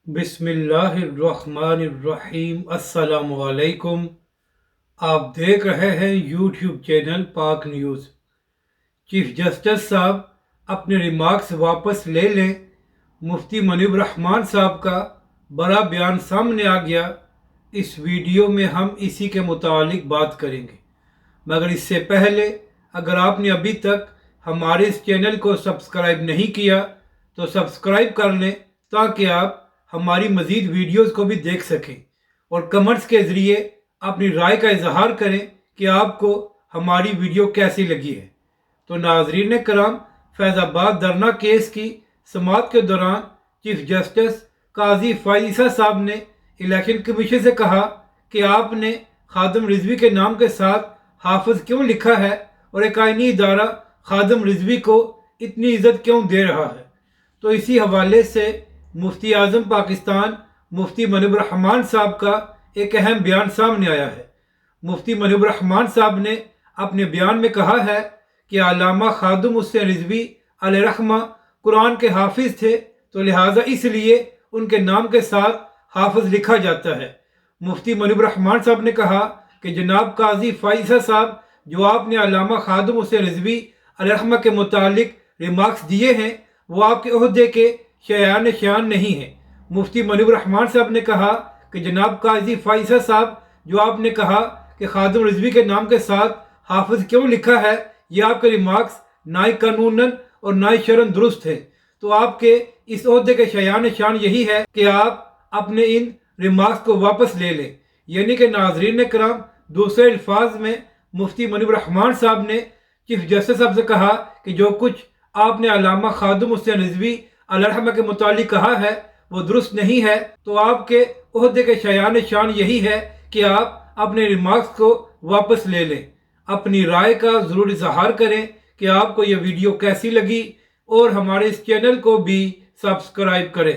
بسم اللہ الرحمن الرحیم۔ السلام علیکم۔ آپ دیکھ رہے ہیں یوٹیوب چینل پاک نیوز۔ چیف جسٹس صاحب اپنے ریمارکس واپس لے لیں، مفتی منیب الرحمان صاحب کا بڑا بیان سامنے آ گیا۔ اس ویڈیو میں ہم اسی کے متعلق بات کریں گے، مگر اس سے پہلے اگر آپ نے ابھی تک ہمارے اس چینل کو سبسکرائب نہیں کیا تو سبسکرائب کر لیں تاکہ آپ ہماری مزید ویڈیوز کو بھی دیکھ سکیں اور کمنٹس کے ذریعے اپنی رائے کا اظہار کریں کہ آپ کو ہماری ویڈیو کیسی لگی ہے۔ تو ناظرین کرام، فیض آباد دھرنا کیس کی سماعت کے دوران چیف جسٹس قاضی فائز عیسیٰ صاحب نے الیکشن کمیشن سے کہا کہ آپ نے خادم رضوی کے نام کے ساتھ حافظ کیوں لکھا ہے اور ایک آئینی ادارہ خادم رضوی کو اتنی عزت کیوں دے رہا ہے۔ تو اسی حوالے سے مفتی اعظم پاکستان مفتی منیب الرحمان صاحب کا ایک اہم بیان سامنے آیا ہے۔ مفتی منیب الرحمان صاحب نے اپنے بیان میں کہا ہے کہ علامہ خادم حسین رضوی علیہ رحمہ قرآن کے حافظ تھے، تو لہٰذا اس لیے ان کے نام کے ساتھ حافظ لکھا جاتا ہے۔ مفتی منیب الرحمان صاحب نے کہا کہ جناب قاضی فائز عیسیٰ صاحب جو آپ نے علامہ خادم حسین رضوی علیہ رحمہ کے متعلق ریمارکس دیے ہیں وہ آپ کے عہدے کے شایان شان نہیں ہیں۔ مفتی منیب الرحمان صاحب نے کہا کہ جناب قاضی فائز عیسیٰ صاحب جو آپ نے کہا کہ خادم رضوی کے نام کے ساتھ حافظ کیوں لکھا ہے، یہ آپ کے ریمارکس نہ قانوناً اور نہ شرعاً درست ہے۔ تو آپ کے اس عہدے کے شایان شان یہی ہے کہ آپ اپنے ان ریمارکس کو واپس لے لیں۔ یعنی کہ ناظرین کرام، دوسرے الفاظ میں مفتی منیب الرحمان صاحب نے چیف جسٹس صاحب سے کہا کہ جو کچھ آپ نے علامہ خادم حسین رضوی علیہ رحمہ کے متعلق کہا ہے وہ درست نہیں ہے، تو آپ کے عہدے کے شایان شان یہی ہے کہ آپ اپنے ریمارکس کو واپس لے لیں۔ اپنی رائے کا ضرور اظہار کریں کہ آپ کو یہ ویڈیو کیسی لگی اور ہمارے اس چینل کو بھی سبسکرائب کریں۔